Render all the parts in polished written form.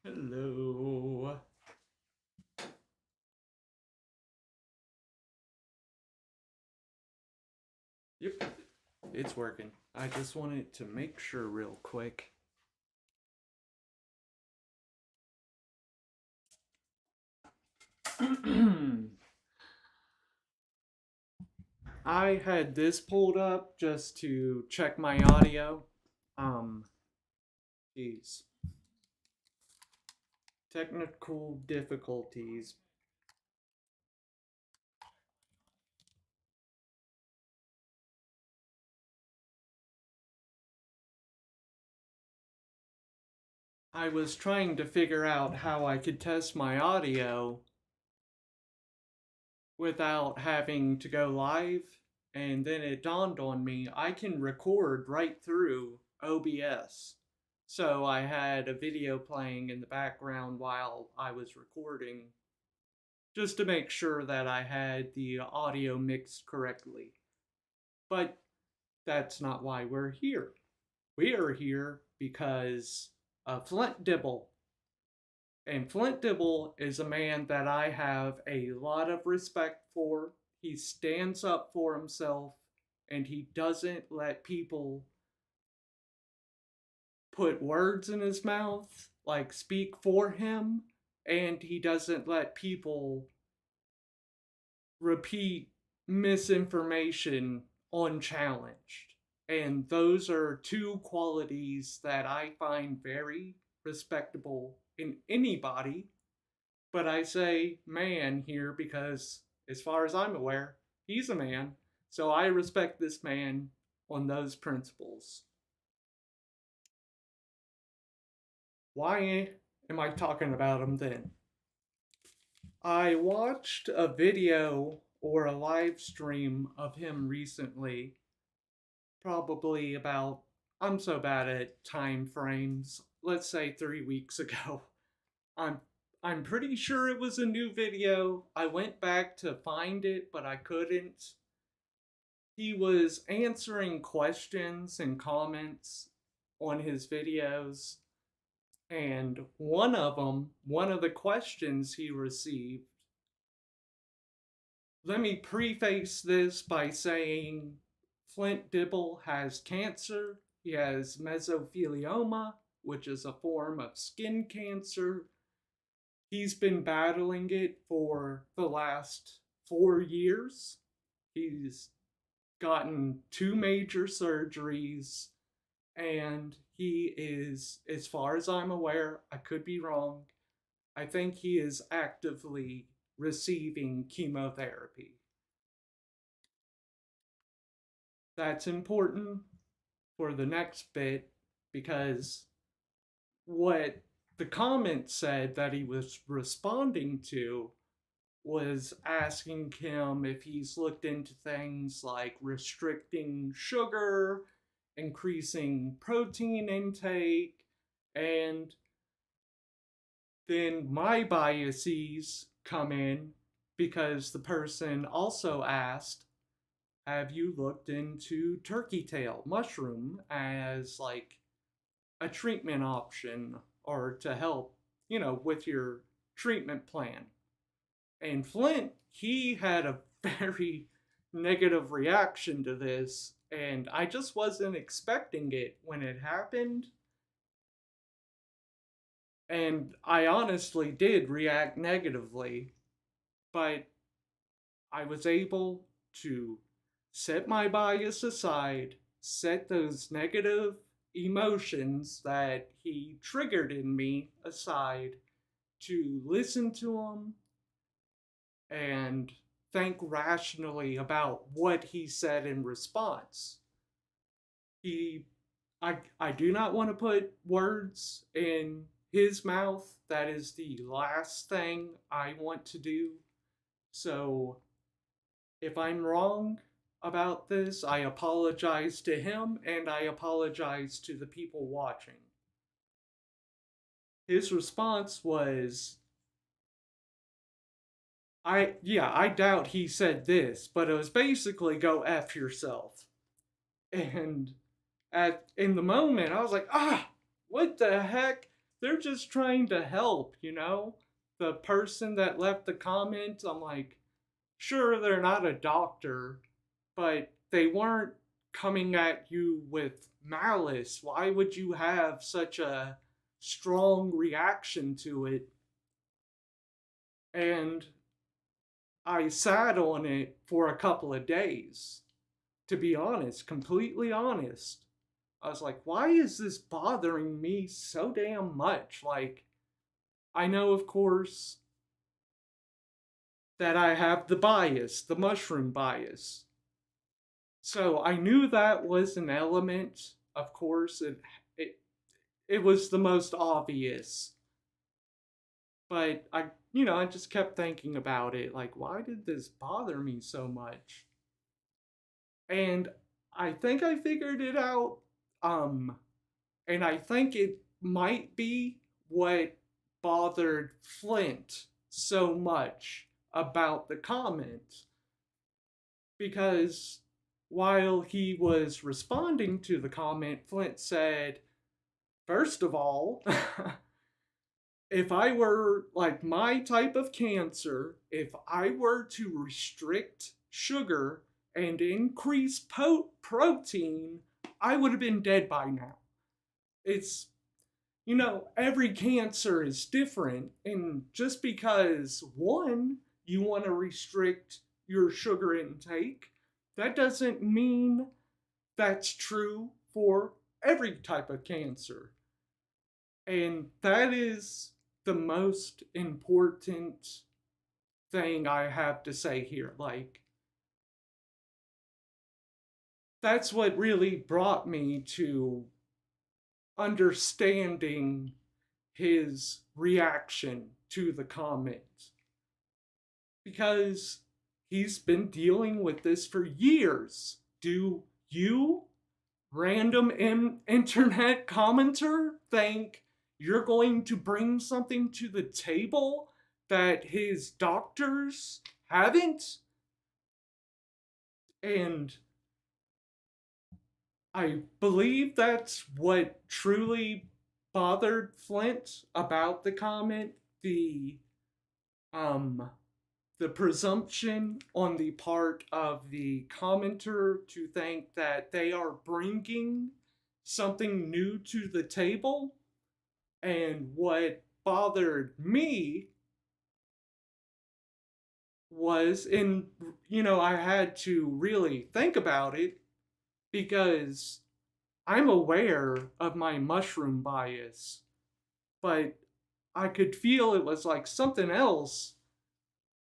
Hello. Yep, it's working. I just wanted to make sure real quick. I had this pulled up just to check my audio. Um, Geez. Technical difficulties. I was trying to figure out how I could test my audio without having to go live, and then it dawned on me I can record right through OBS. So I had a video playing in the background while I was recording just to make sure that I had the audio mixed correctly. But that's not why we're here. We are here because of Flint Dibble. And Flint Dibble is a man that I have a lot of respect for. He stands up for himself and he doesn't let people put words in his mouth, like speak for him, and he doesn't let people repeat misinformation unchallenged. And those are two qualities that I find very respectable in anybody. But I say man here because, as far as I'm aware, he's a man. So I respect this man on those principles. Why am I talking about him then? I watched a video or a live stream of him recently, probably about, I'm so bad at time frames, let's say 3 weeks ago. I'm I'm pretty sure it was a new video. I went back to find it, but I couldn't. He was answering questions and comments on his videos, and one of the questions he received, let me preface this by saying Flint Dibble has cancer. He has mesothelioma, which is a form of skin cancer. He's been battling it for the last 4 years. He's gotten two major surgeries, and he is, as far as I'm aware, I could be wrong, I think he is actively receiving chemotherapy. That's important for the next bit because what the comment said that he was responding to was asking him if he's looked into things like restricting sugar, increasing protein intake, and then my biases come in because the person also asked, have you looked into turkey tail mushroom as like a treatment option or to help, with your treatment plan? And Flint, he had a very negative reaction to this, and I just wasn't expecting it when it happened. And I honestly did react negatively, but I was able to set my bias aside, set those negative emotions that he triggered in me aside, to listen to him and think rationally about what he said in response. He I do not want to put words in his mouth. That is the last thing I want to do. So if I'm wrong about this, I apologize to him and I apologize to the people watching. His response was, I doubt he said this, but it was basically go F yourself. And in the moment I was like, what the heck? they're just trying to help, you know? The person that left the comment, I'm like, sure, they're not a doctor, but they weren't coming at you with malice. Why would you have such a strong reaction to it? And I sat on it for a couple of days, to be honest, completely honest. I was like, why is this bothering me so damn much? Like, I know, of course, that I have the bias, the mushroom bias. So I knew that was an element, of course. It, it was the most obvious. But I just kept thinking about it. Like, why did this bother me so much? And I think I figured it out. Um, and I think it might be what bothered Flint so much about the comment. Because while he was responding to the comment, Flint said, first of all, if I were like my type of cancer, if I were to restrict sugar and increase protein, I would have been dead by now. It's, every cancer is different. And just because one, you want to restrict your sugar intake, that doesn't mean that's true for every type of cancer. And that is the most important thing I have to say here. Like, that's what really brought me to understanding his reaction to the comment. Because he's been dealing with this for years. Do you, random internet commenter, think you're going to bring something to the table that his doctors haven't? And I believe that's what truly bothered Flint about the comment. Um the presumption on the part of the commenter to think that they are bringing something new to the table. And what bothered me was, I had to really think about it because I'm aware of my mushroom bias, but I could feel it was like something else.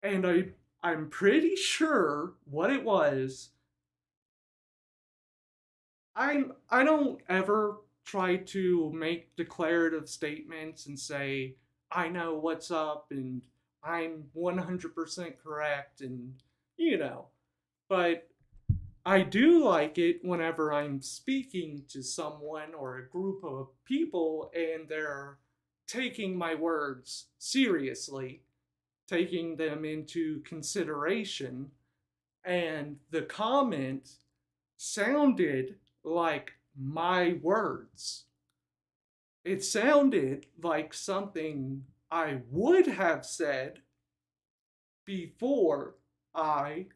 And I'm pretty sure what it was. I don't ever try to make declarative statements and say I know what's up and I'm 100% correct, and you know, but I do like it whenever I'm speaking to someone or a group of people and they're taking my words seriously, taking them into consideration, and the comment sounded like my words. It sounded like something I would have said before I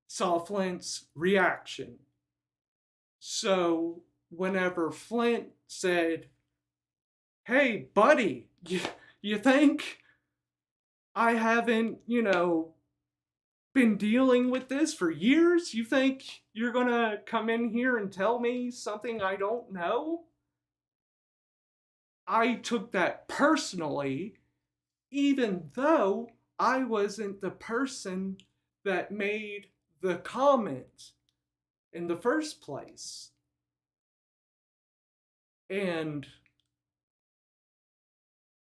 saw Flint's reaction. So, whenever Flint said, hey, buddy, you think I haven't, been dealing with this for years? You think you're gonna come in here and tell me something I don't know? I took that personally, even though I wasn't the person that made the comment in the first place. And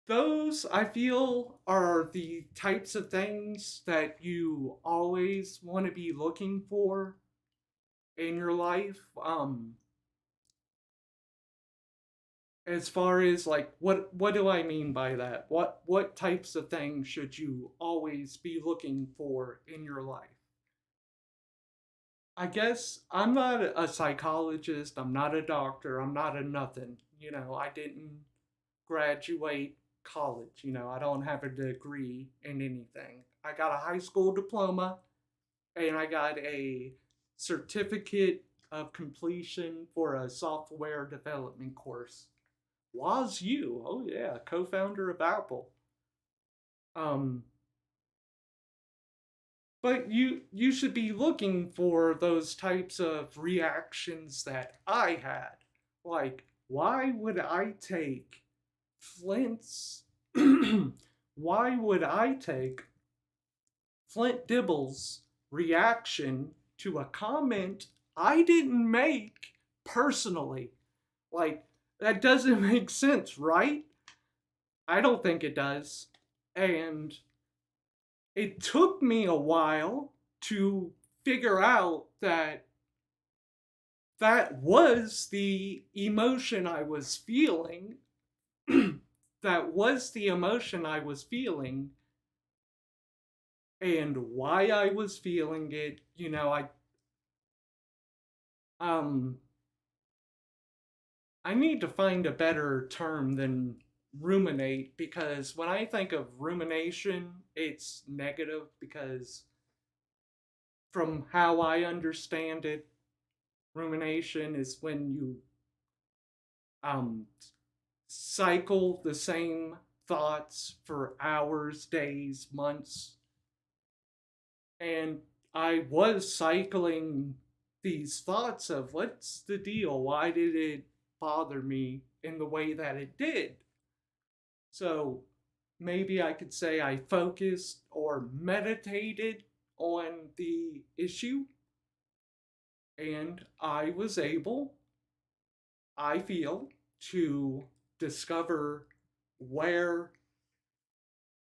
those, I feel, are the types of things that you always want to be looking for in your life. As far as like what do I mean by that? What types of things should you always be looking for in your life? I guess I'm not a psychologist, I'm not a doctor, I'm not a nothing. I didn't graduate college. You know, I don't have a degree in anything. I got a high school diploma and I got a certificate of completion for a software development course. WazU, oh yeah, co-founder of Apple. Um, but you should be looking for those types of reactions that I had. Like, why would I take Flint's why would I take Flint Dibble's reaction to a comment I didn't make personally? Like, that doesn't make sense, right? I don't think it does. And it took me a while to figure out that that was the emotion I was feeling. That was the emotion I was feeling, and why I was feeling it. You know, um I need to find a better term than ruminate, because when I think of rumination, it's negative, because from how I understand it, rumination is when you um cycle the same thoughts for hours, days, months. And I was cycling these thoughts of, what's the deal? Why did it bother me in the way that it did? So maybe I could say I focused or meditated on the issue, and I was able, I feel, to discover where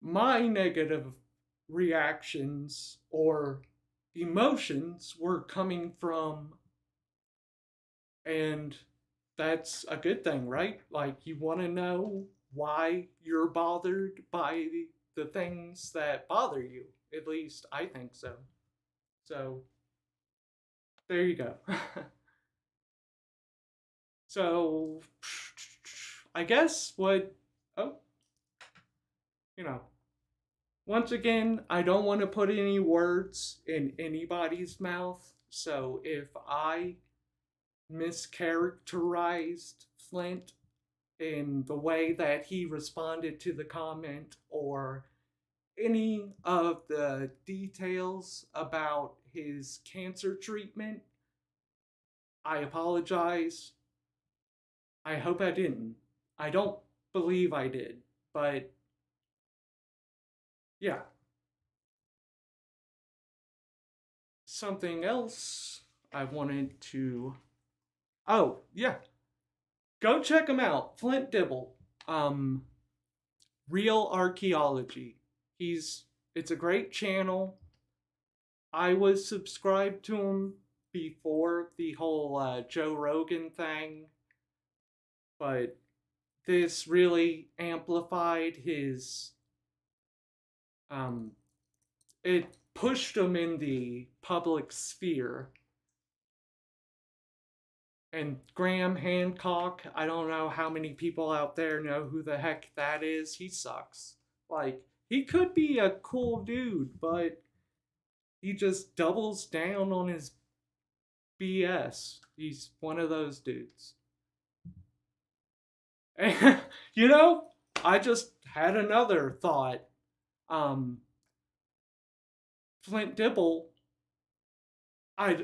my negative reactions or emotions were coming from. And that's a good thing, right? Like, you want to know why you're bothered by the things that bother you. At least I think so. So there you go. So I guess what, oh, you know, once again, I don't want to put any words in anybody's mouth. So if I mischaracterized Flint in the way that he responded to the comment, or any of the details about his cancer treatment, I apologize. I hope I didn't. I don't believe I did, but yeah. Something else I wanted to. Oh, yeah. Go check him out. Flint Dibble. Um, Real Archaeology. It's a great channel. I was subscribed to him before the whole Joe Rogan thing, but this really amplified his. Um, it pushed him in the public sphere. And Graham Hancock, I don't know how many people out there know who the heck that is. He sucks. Like, he could be a cool dude, but he just doubles down on his BS. He's one of those dudes. And, you know, I just had another thought. Um, Flint Dibble, I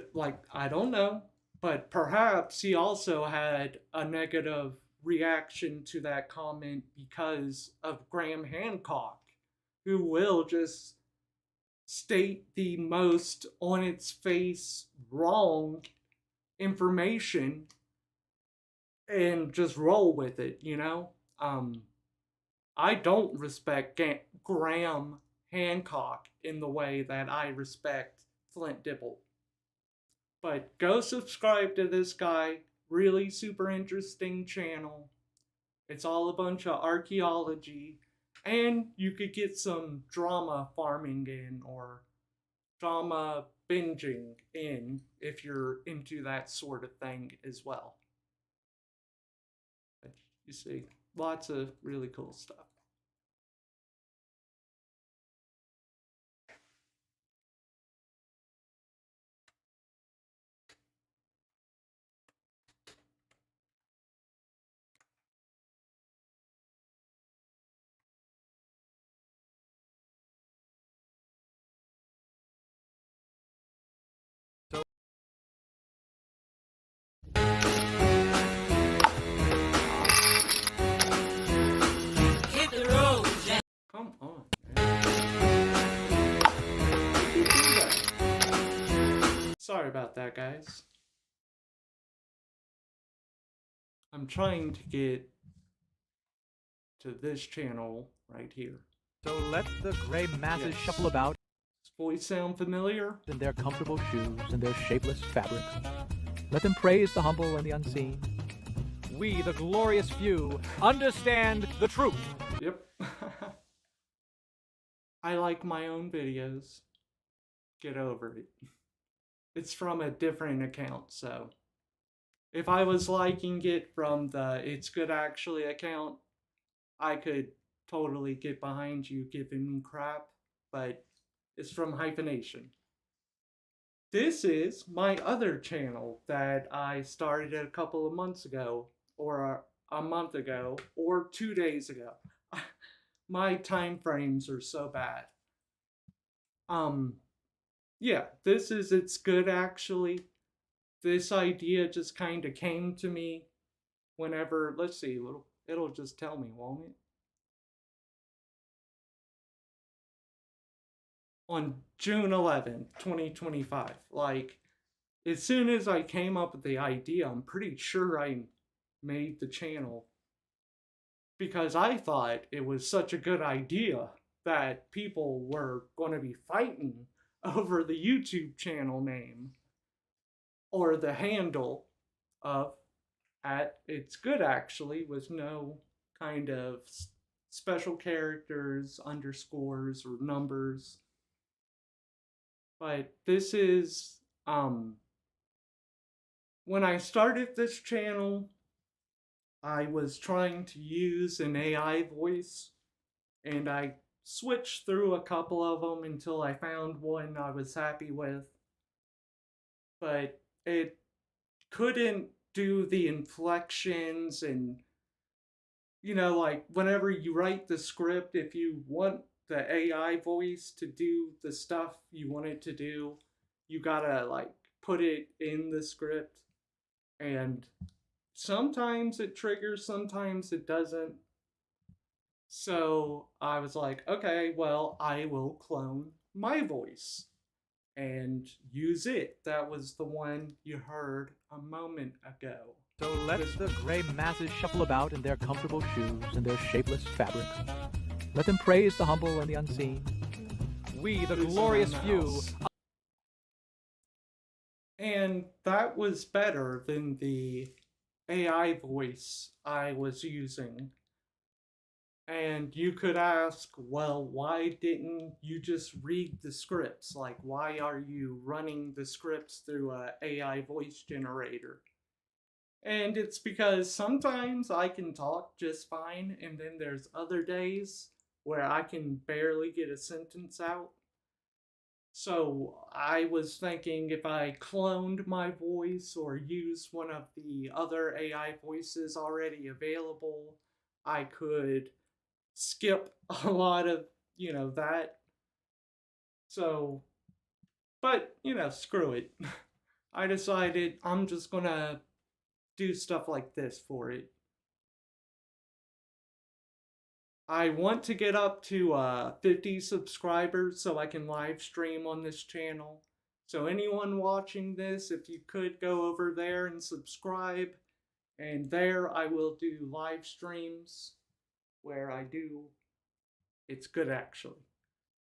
don't know, but perhaps he also had a negative reaction to that comment because of Graham Hancock, who will just state the most on its face wrong information and just roll with it, you know? I don't respect Graham Hancock in the way that I respect Flint Dibble. But go subscribe to this guy. Really super interesting channel. It's all a bunch of archaeology. And you could get some drama farming in, or drama binging in, if you're into that sort of thing as well. You see. lots of really cool stuff. Hit the road, Jack. Come on, man. Why'd you do that? Sorry about that, guys. I'm trying to get to this channel right here. So let the gray masses Yes. shuffle about Does voice sound familiar? in their comfortable shoes and their shapeless fabrics. Let them praise the humble and the unseen. We, the glorious few, understand the truth. Yep. I like my own videos. Get over it. It's from a different account, so if I was liking it from the It's Good Actually account, I could totally get behind you giving me crap, but it's from Hyphenation. This is my other channel that I started a couple of months ago, or a month ago, or 2 days ago. My time frames are so bad. Yeah, this is It's Good Actually. This idea just kind of came to me whenever, let's see, it'll just tell me, won't it? On June 11th, 2025. Like, as soon as I came up with the idea, I'm pretty sure I made the channel because I thought it was such a good idea that people were going to be fighting over the YouTube channel name or the handle of at It's Good Actually with no kind of special characters, underscores, or numbers. But this is, when I started this channel, I was trying to use an AI voice, and I switched through a couple of them until I found one I was happy with. But it couldn't do the inflections and, you know, like whenever you write the script, if you want the AI voice to do the stuff you want it to do, you gotta like put it in the script. And sometimes it triggers, sometimes it doesn't. So I was like, okay, well, I will clone my voice and use it. That was the one you heard a moment ago. So let the gray masses shuffle about in their comfortable shoes and their shapeless fabrics. Let them praise the humble and the unseen. We, the Who's glorious in the few, house? And that was better than the AI voice I was using. And you could ask, well, why didn't you just read the scripts? Like, why are you running the scripts through a AI voice generator? And it's because sometimes I can talk just fine, and then there's other days where I can barely get a sentence out. So I was thinking if I cloned my voice or used one of the other AI voices already available, I could skip a lot of, that. So, but, screw it. I decided I'm just gonna do stuff like this for it. I want to get up to 50 subscribers so I can live stream on this channel. So anyone watching this, if you could go over there and subscribe, and there I will do live streams where I do It's Good Actually.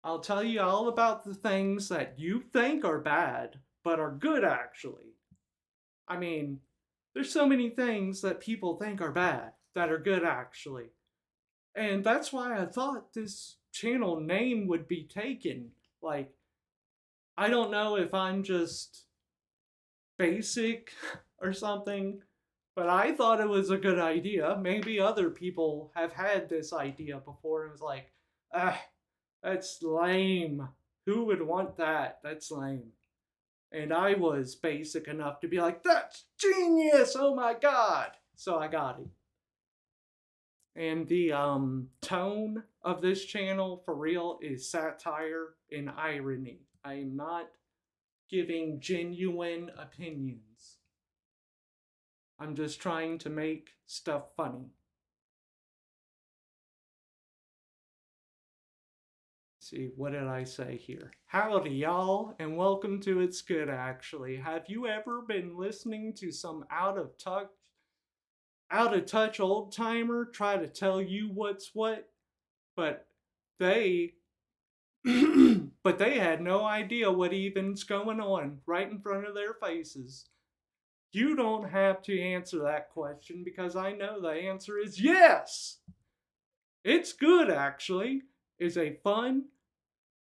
I'll tell you all about the things that you think are bad, but are good actually. I mean, there's so many things that people think are bad that are good actually. And that's why I thought this channel name would be taken. Like, I don't know if I'm just basic or something, But I thought it was a good idea. Maybe other people have had this idea before and was like, ah, that's lame. Who would want that? That's lame. And I was basic enough to be like, that's genius! Oh my god! So I got it. And the tone of this channel, for real, is satire and irony. I am not giving genuine opinions. I'm just trying to make stuff funny. See, what did I say here? Howdy, y'all, and welcome to It's Good Actually. Have you ever been listening to some out of touch old timer try to tell you what's what? But they but they had no idea what even's going on right in front of their faces. You don't have to answer that question because I know the answer is yes! It's Good Actually is a fun,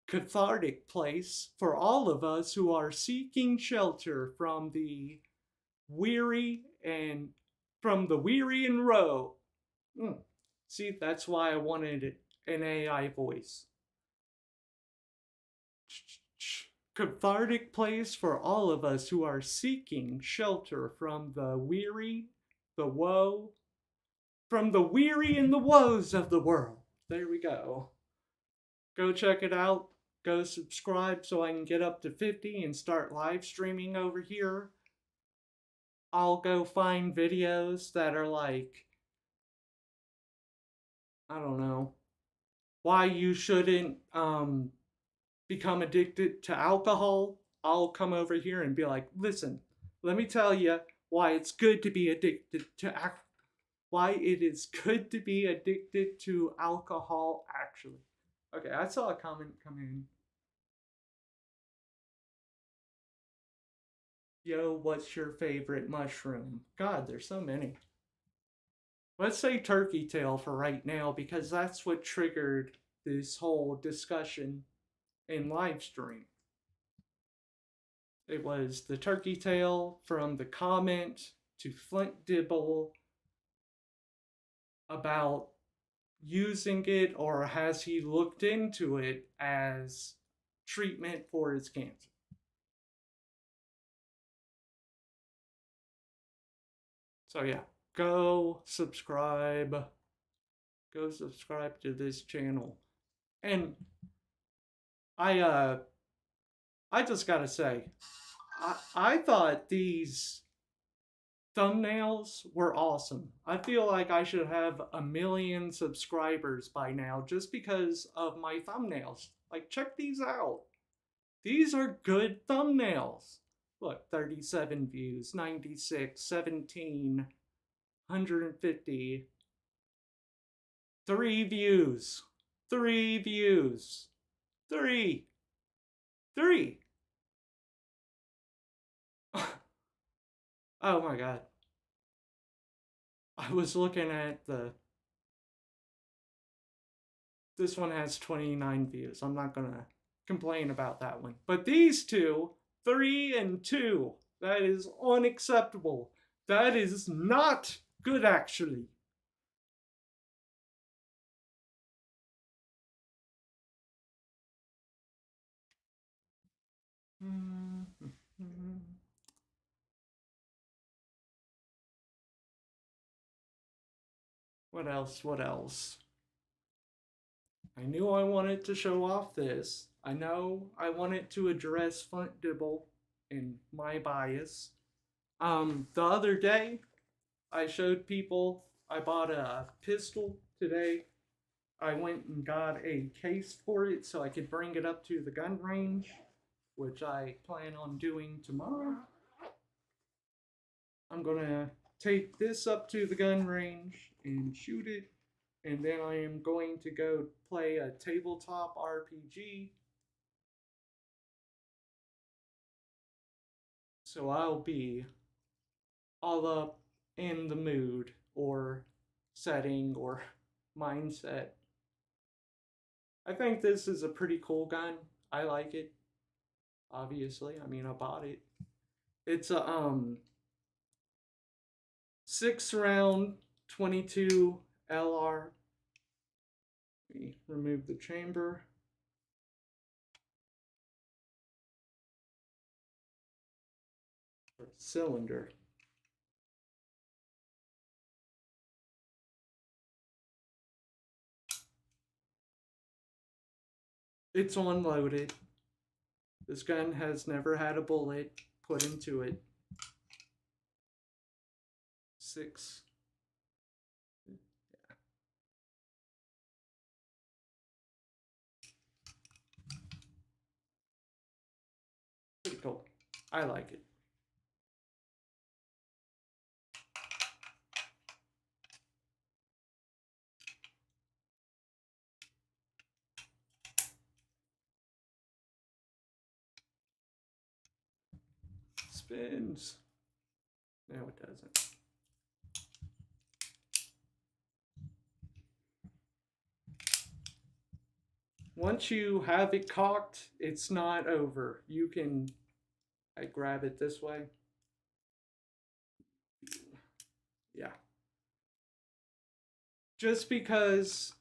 cathartic place for all of us who are seeking shelter from the weary and row. See, that's why I wanted an AI voice. Cathartic place for all of us who are seeking shelter from the weary, the woe, from the weary and the woes of the world. There we go. Go check it out. Go subscribe so I can get up to 50 and start live streaming over here. I'll go find videos that are like, I don't know, why you shouldn't become addicted to alcohol. I'll come over here and be like, listen, let me tell you why it's good to be addicted to why it is good to be addicted to alcohol actually. Okay, I saw a comment come in. Yo, what's your favorite mushroom? God, there's so many. Let's say turkey tail for right now because that's what triggered this whole discussion in live stream. It was the turkey tail from the comment to Flint Dibble about using it, or has he looked into it as treatment for his cancer. So yeah, go subscribe to this channel. And I just gotta say, I thought these thumbnails were awesome. I feel like I should have 1 million subscribers by now just because of my thumbnails. Like, check these out. These are good thumbnails. Look, 37 views, 96, 17, 150, 3 views, 3 views, 3. Oh my god. I was looking at this one has 29 views. I'm not gonna complain about that one. But these two, 3 and 2, that is unacceptable. That is not good actually. What else? I knew I wanted to show off this. I know I wanted to address Flint Dibble and my bias. The other day, I showed people I bought a pistol today. I went and got a case for it so I could bring it up to the gun range, which I plan on doing tomorrow. I'm gonna take this up to the gun range and shoot it, and then I am going to go play a tabletop RPG. So I'll be all up in the mood or setting or mindset. I think this is a pretty cool gun. I like it. Obviously, I mean, I bought it. It's a 6 round 22 LR. We remove the chamber. Cylinder. It's unloaded. This gun has never had a bullet put into it. 6. Yeah. Pretty cool. I like it. Spins. No, it doesn't. Once you have it cocked, it's not over. You can grab it this way. Yeah. Just because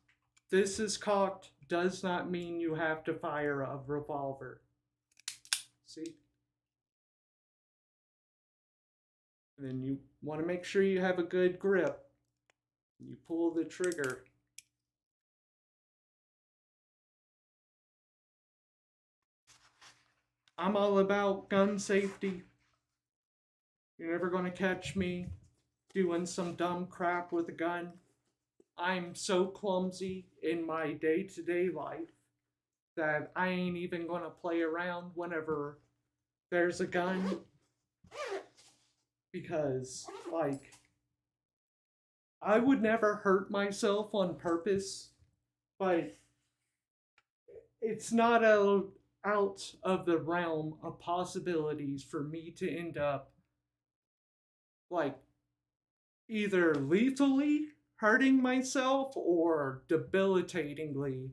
this is cocked does not mean you have to fire a revolver. See? And then you want to make sure you have a good grip. You pull the trigger. I'm all about gun safety. You're never going to catch me doing some dumb crap with a gun. I'm so clumsy in my day-to-day life that I ain't even going to play around whenever there's a gun. Because, like, I would never hurt myself on purpose, but it's not out of the realm of possibilities for me to end up, like, either lethally hurting myself or debilitatingly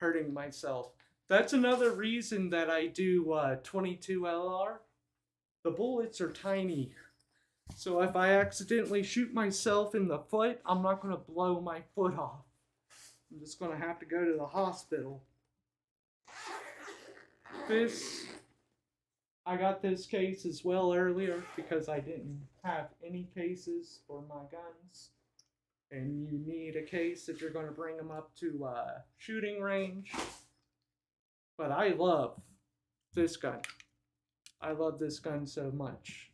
hurting myself. That's another reason that I do 22 LR. The bullets are tiny. So if I accidentally shoot myself in the foot, I'm not going to blow my foot off. I'm just going to have to go to the hospital. I got this case as well earlier because I didn't have any cases for my guns. And you need a case if you're going to bring them up to shooting range. But I love this gun. I love this gun so much.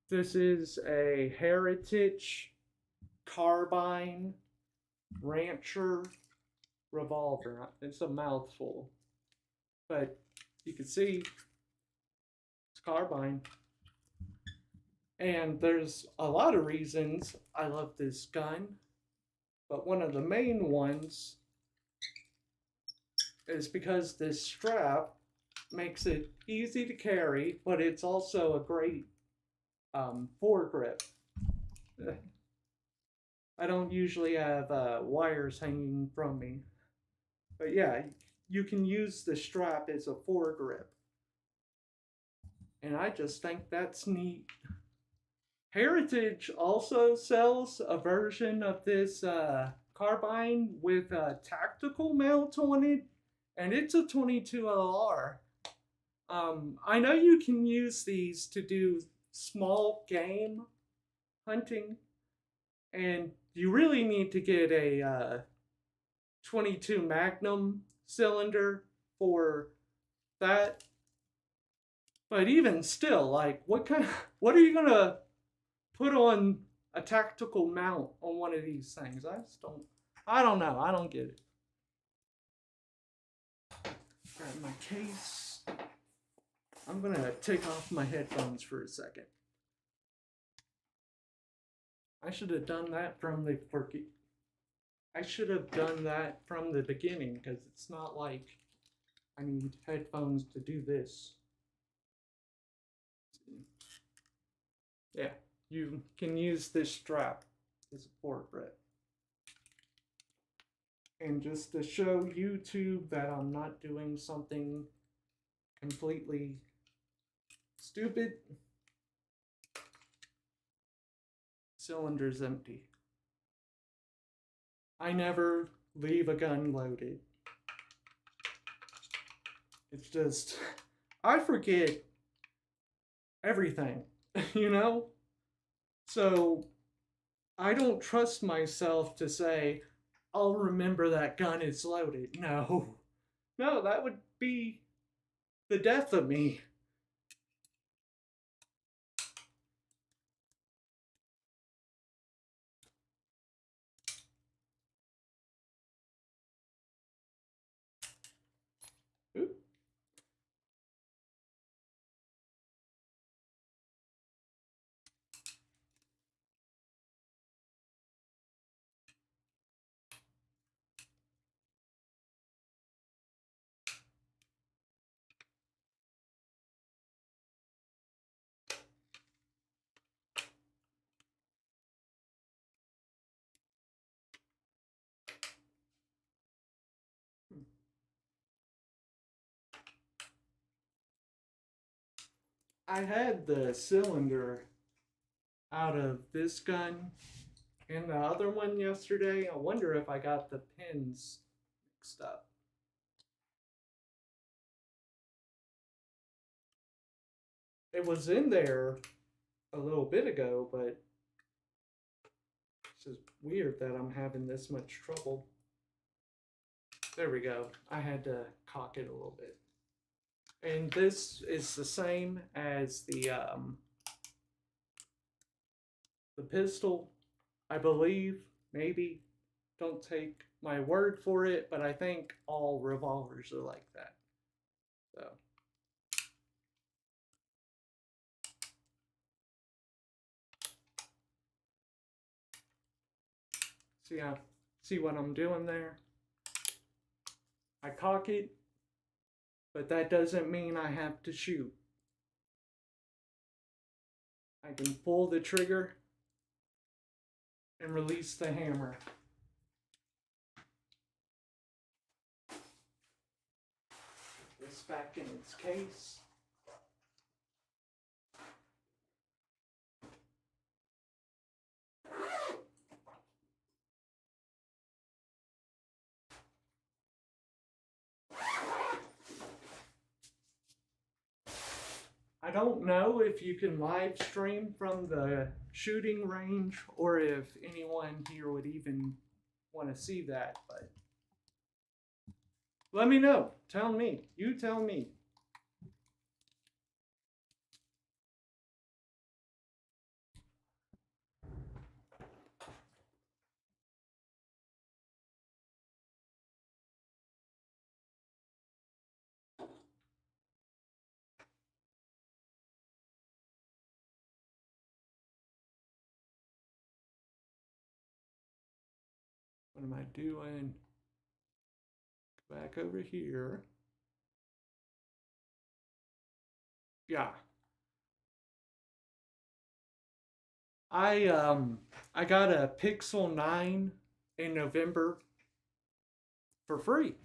This is a Heritage Carbine Rancher revolver. It's a mouthful. But you can see it's carbine. And there's a lot of reasons I love this gun. But one of the main ones is because this strap makes it easy to carry, but it's also a great foregrip. I don't usually have wires hanging from me. But yeah, you can use the strap as a foregrip. And I just think that's neat. Heritage also sells a version of this carbine with a tactical mount on it, and it's a 22 LR. I know you can use these to do small game hunting, and you really need to get a 22 Magnum cylinder for that. But even still, like, what are you gonna put on a tactical mount on one of these things? I don't know. I don't get it. Grab my case. I'm gonna take off my headphones for a second. I should have done that from the beginning, because it's not like I need headphones to do this. Yeah, you can use this strap as a foregrip. And just to show YouTube that I'm not doing something completely stupid, cylinder's empty. I never leave a gun loaded. It's just, I forget everything, you know? So, I don't trust myself to say, I'll remember that gun is loaded. No. No, that would be the death of me. Oop. I had the cylinder out of this gun and the other one yesterday. I wonder if I got the pins mixed up. It was in there a little bit ago, but it's just weird that I'm having this much trouble. There we go. I had to cock it a little bit. And this is the same as the pistol, I believe, maybe. Don't take my word for it, but I think all revolvers are like that. So. See what I'm doing there? I cock it, but that doesn't mean I have to shoot. I can pull the trigger and release the hammer. Put this back in its case. I don't know if you can live stream from the shooting range or if anyone here would even want to see that, but let me know. Tell me. You tell me. What am I doing? Go back over here. Yeah. I got a Pixel 9 in November for free.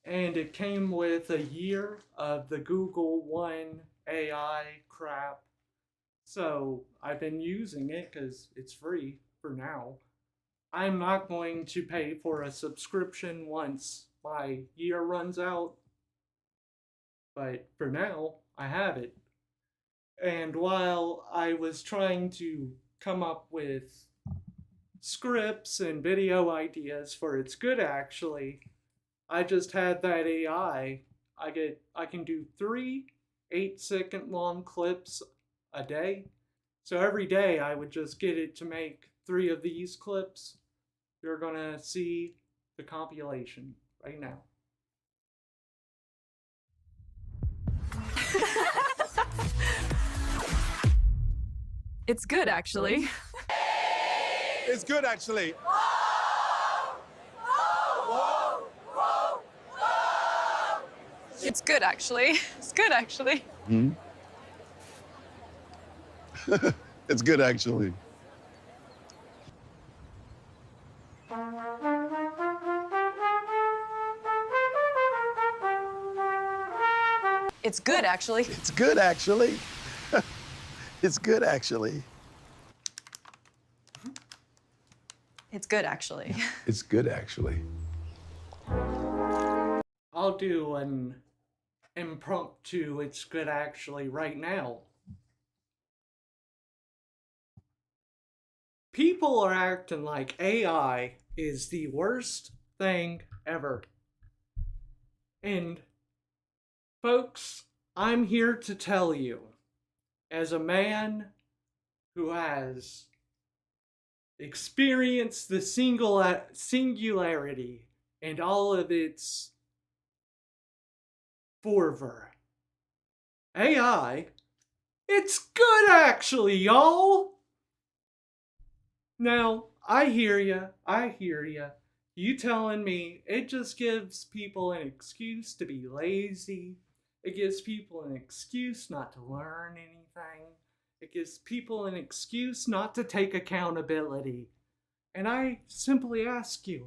And it came with a year of the Google One AI crap. So I've been using it because it's free for now. I'm not going to pay for a subscription once my year runs out. But for now, I have it. And while I was trying to come up with scripts and video ideas for It's Good Actually, I just had that AI. I can do 3 8-second long clips a day. So every day I would just get it to make 3 of these clips. You're gonna see the compilation right now. It's good, actually. It's good, actually. It's good, actually. It's good, actually. Hmm? It's good, actually. It's good, actually. It's good, actually. It's good, actually. It's good, actually. It's good, actually. I'll do an impromptu It's Good Actually right now. People are acting like AI is the worst thing ever. And, folks, I'm here to tell you, as a man who has experienced the singularity and all of its fervor, AI, it's good actually, y'all! Now, I hear ya. You telling me it just gives people an excuse to be lazy. It gives people an excuse not to learn anything. It gives people an excuse not to take accountability. And I simply ask you,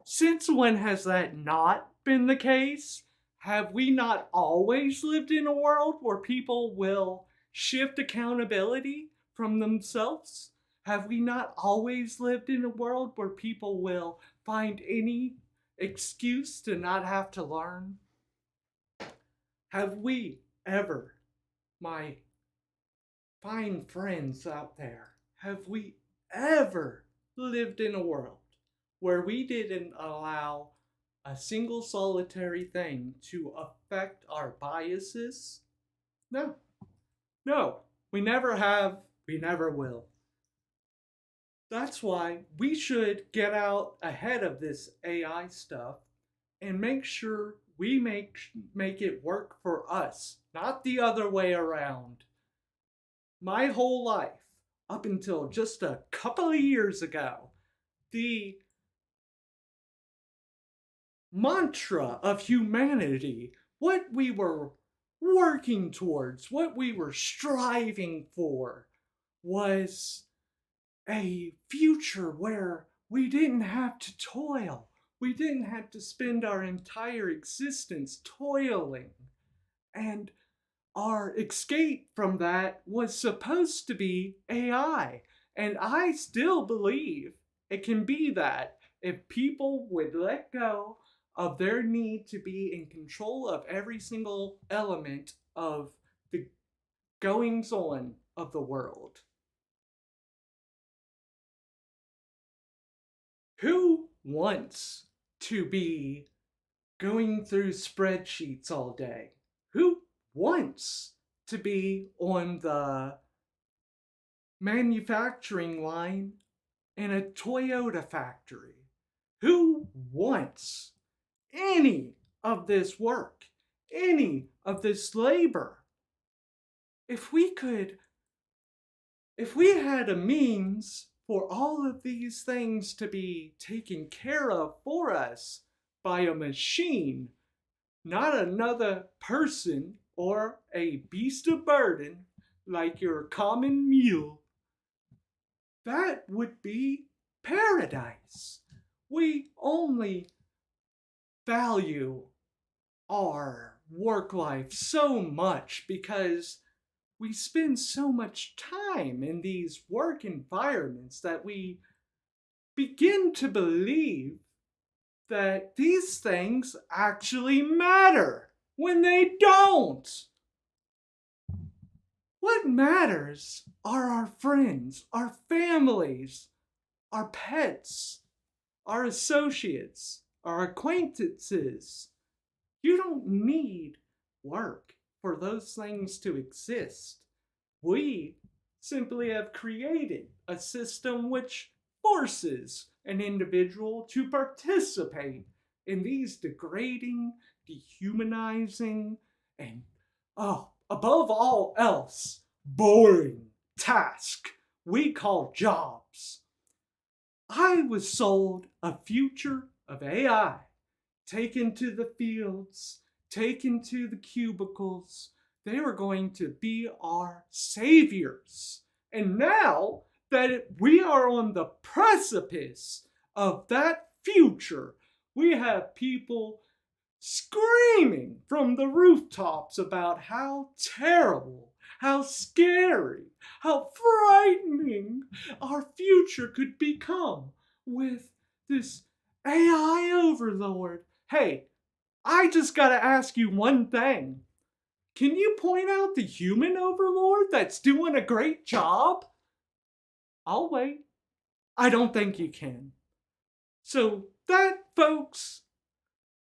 since when has that not been the case? Have we not always lived in a world where people will shift accountability from themselves? Have we not always lived in a world where people will find any excuse to not have to learn? Have we ever, my fine friends out there, have we ever lived in a world where we didn't allow a single solitary thing to affect our biases? No. No, we never have, we never will. That's why we should get out ahead of this AI stuff and make sure we make it work for us, not the other way around. My whole life, up until just a couple of years ago, the mantra of humanity, what we were working towards, what we were striving for, was a future where we didn't have to toil. We didn't have to spend our entire existence toiling. And our escape from that was supposed to be AI. And I still believe it can be that if people would let go of their need to be in control of every single element of the goings on of the world. Who wants to be going through spreadsheets all day? Who wants to be on the manufacturing line in a Toyota factory? Who wants any of this work, any of this labor? If we had a means for all of these things to be taken care of for us by a machine, not another person or a beast of burden like your common mule, that would be paradise. We only value our work life so much because we spend so much time in these work environments that we begin to believe that these things actually matter when they don't. What matters are our friends, our families, our pets, our associates, our acquaintances. You don't need work for those things to exist. We simply have created a system which forces an individual to participate in these degrading, dehumanizing, and, above all else, boring tasks we call jobs. I was sold a future of AI, taken to the fields, taken to the cubicles. They were going to be our saviors. And now that we are on the precipice of that future, we have people screaming from the rooftops about how terrible, how scary, how frightening our future could become with this AI overlord. Hey, I just gotta ask you one thing. Can you point out the human overlord that's doing a great job? I'll wait. I don't think you can. So that, folks,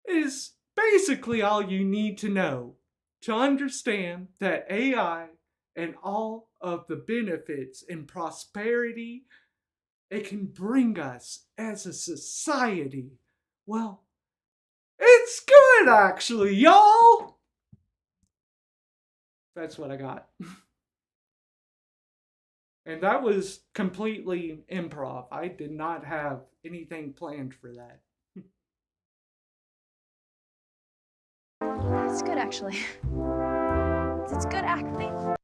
is basically all you need to know to understand that AI and all of the benefits and prosperity it can bring us as a society. Well, it's good actually, y'all! That's what I got. And that was completely improv. I did not have anything planned for that. It's good, actually. It's good acting.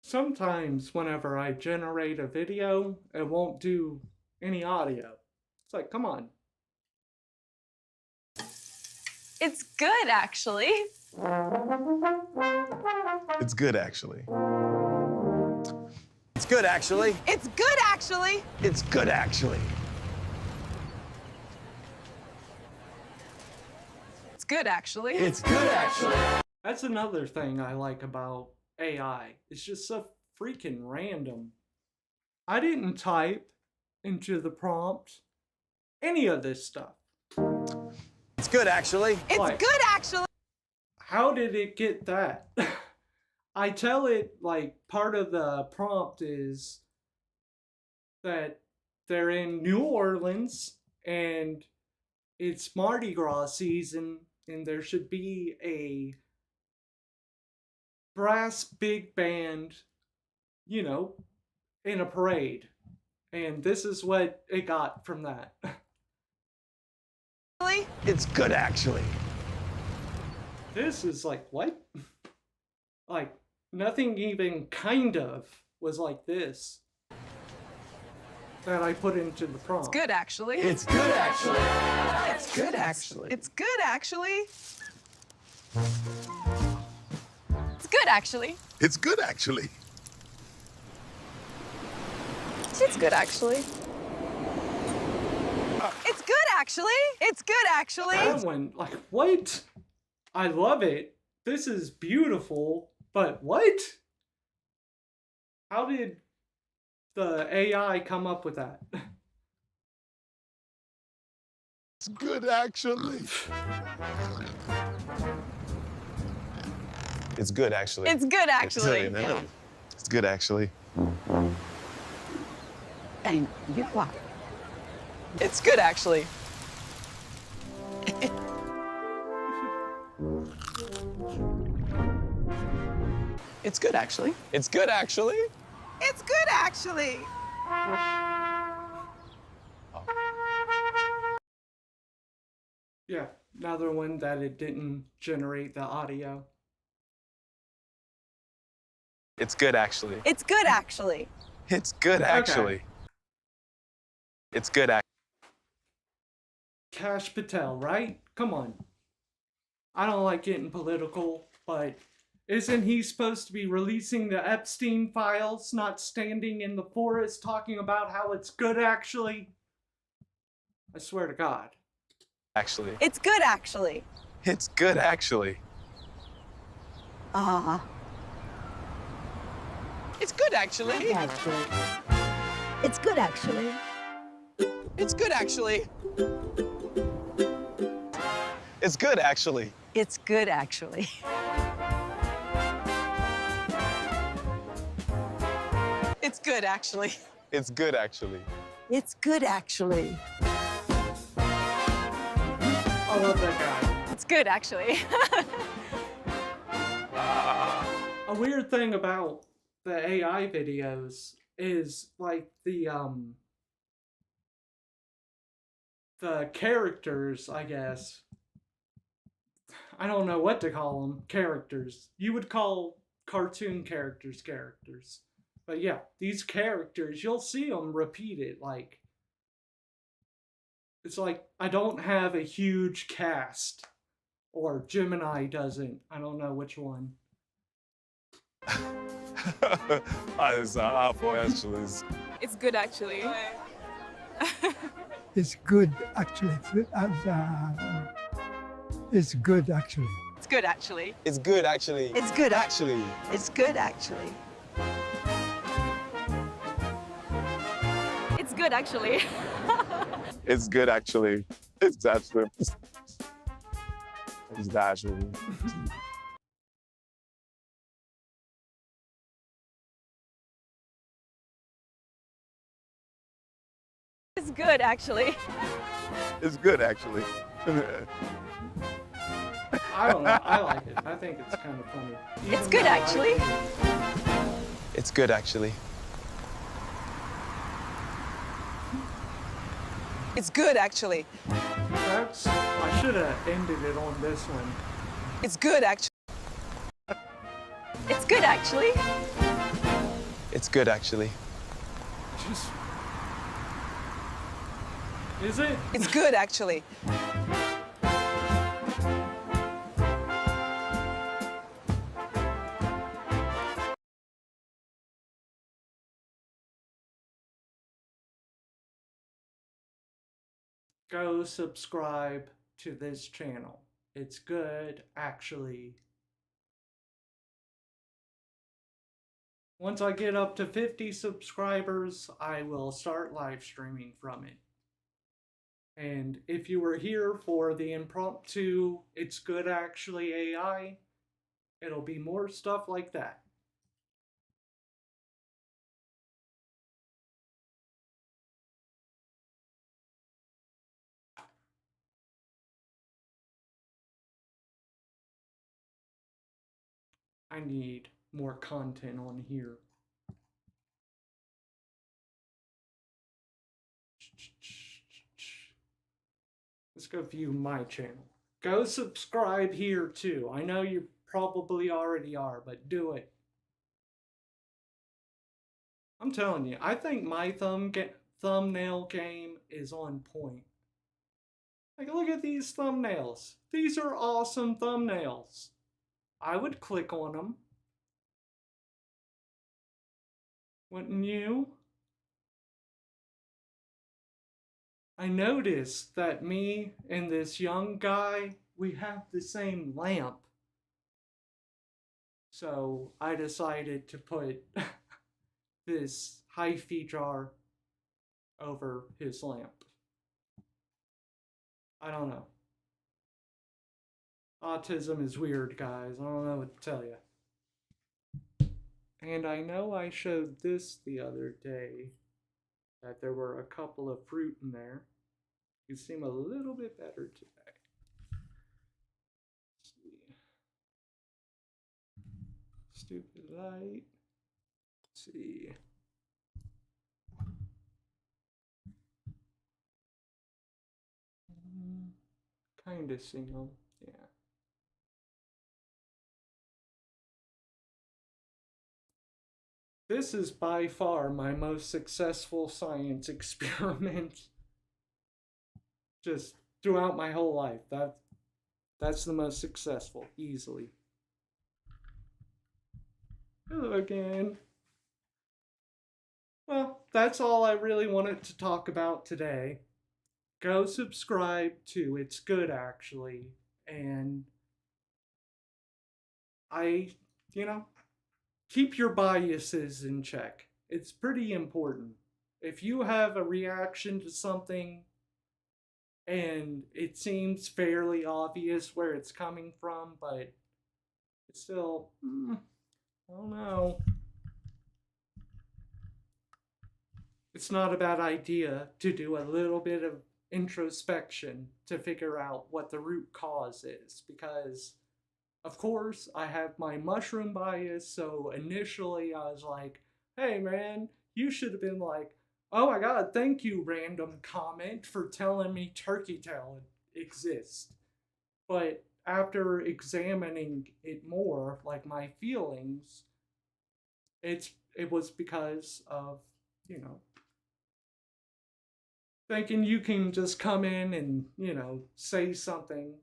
Sometimes whenever I generate a video, it won't do any audio. It's like, come on. It's good, actually. It's good, actually. It's good, actually. It's good, actually. It's good, actually. It's good, actually. It's good, actually. That's another thing I like about AI. It's just so freaking random. I didn't type into the prompt any of this stuff. It's good, actually. It's Like, good, actually. how did it get that? I tell it, like, part of the prompt is that they're in New Orleans and it's Mardi Gras season and there should be a brass big band, you know, in a parade. And this is what it got from that. It's good, actually. This is like, what? Like, nothing even kind of was like this that I put into the prompt. It's good, actually. It's good, actually. It's good, actually. It's good, actually. It's good, actually. It's good, actually. It's good, actually. It's good, actually. It's good, actually. That one, like, what? I love it. This is beautiful, but what? How did the AI come up with that? It's good, actually. It's good, actually. It's good, actually. It's good, actually. And you what? It's good, actually. It's good, actually. It's good, actually. It's good, actually. Yeah, another one that it didn't generate the audio. It's good, actually. It's good, actually. It's good, actually. It's good, actually. Kash Patel, right? Come on. I don't like getting political, but isn't he supposed to be releasing the Epstein files, not standing in the forest talking about how it's good actually? I swear to God. Actually. It's good, actually. It's good, actually. It's good, actually. Actually. It's good, actually. It's good, actually. It's good, actually. It's good, actually. It's good, actually. It's good, actually. It's good, actually. I love that guy. It's good, actually. A weird thing about the AI videos is like the characters, I guess. I don't know what to call them. Characters. You would call cartoon characters characters. But yeah, these characters, you'll see them repeated. Like, it's like I don't have a huge cast. Or Gemini doesn't. I don't know which one. It's awful, actually. It's good, actually. It's good, actually. It's good, actually. It's good, actually. It's good, actually. It's good, Actually. It's good, actually. It's good, actually. It's good, actually. It's actually. It's actually. It's good, actually. It's good, actually. I don't know. I like it. I think it's kind of funny. It's Even good, though I actually. think It's good, actually. It's good, actually. I should have ended it on this one. It's good, actually. It's good, actually. It's good, actually. Just. Is it? It's good, actually. Go subscribe to this channel. It's good, actually. Once I get up to 50 subscribers, I will start live streaming from it. And if you were here for the impromptu It's Good Actually AI, it'll be more stuff like that. I need more content on here. Let's go view my channel. Go subscribe here too. I know you probably already are, but do it. I'm telling you, I think my thumbnail game is on point. Like, look at these thumbnails. These are awesome thumbnails. I would click on them. Wouldn't you? I noticed that me and this young guy, we have the same lamp. So I decided to put this hyphy jar over his lamp. I don't know. Autism is weird, guys. I don't know what to tell you. And I know I showed this the other day, that there were a couple of fruit in there. You seem a little bit better today. Let's see. Stupid light. Let's see. Kind of see them, yeah. This is by far my most successful science experiment just throughout my whole life. That's the most successful, easily. Hello again. Well, that's all I really wanted to talk about today. Go subscribe to It's Good Actually, and keep your biases in check. It's pretty important. If you have a reaction to something and it seems fairly obvious where it's coming from, but it's still, I don't know. It's not a bad idea to do a little bit of introspection to figure out what the root cause is, because of course I have my mushroom bias. So initially I was like, hey man, you should have been like, oh my god, thank you random comment for telling me turkey tail exists. But after examining it more, like my feelings, it was because of, thinking you can just come in and, say something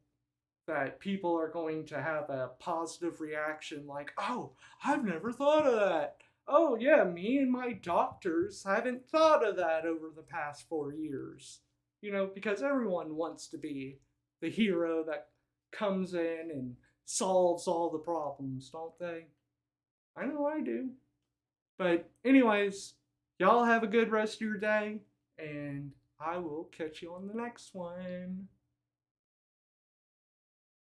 that people are going to have a positive reaction like, oh, I've never thought of that. Oh, yeah, me and my doctors haven't thought of that over the past 4 years. You know, because everyone wants to be the hero that comes in and solves all the problems, don't they? I know I do. But, anyways, y'all have a good rest of your day, and I will catch you on the next one.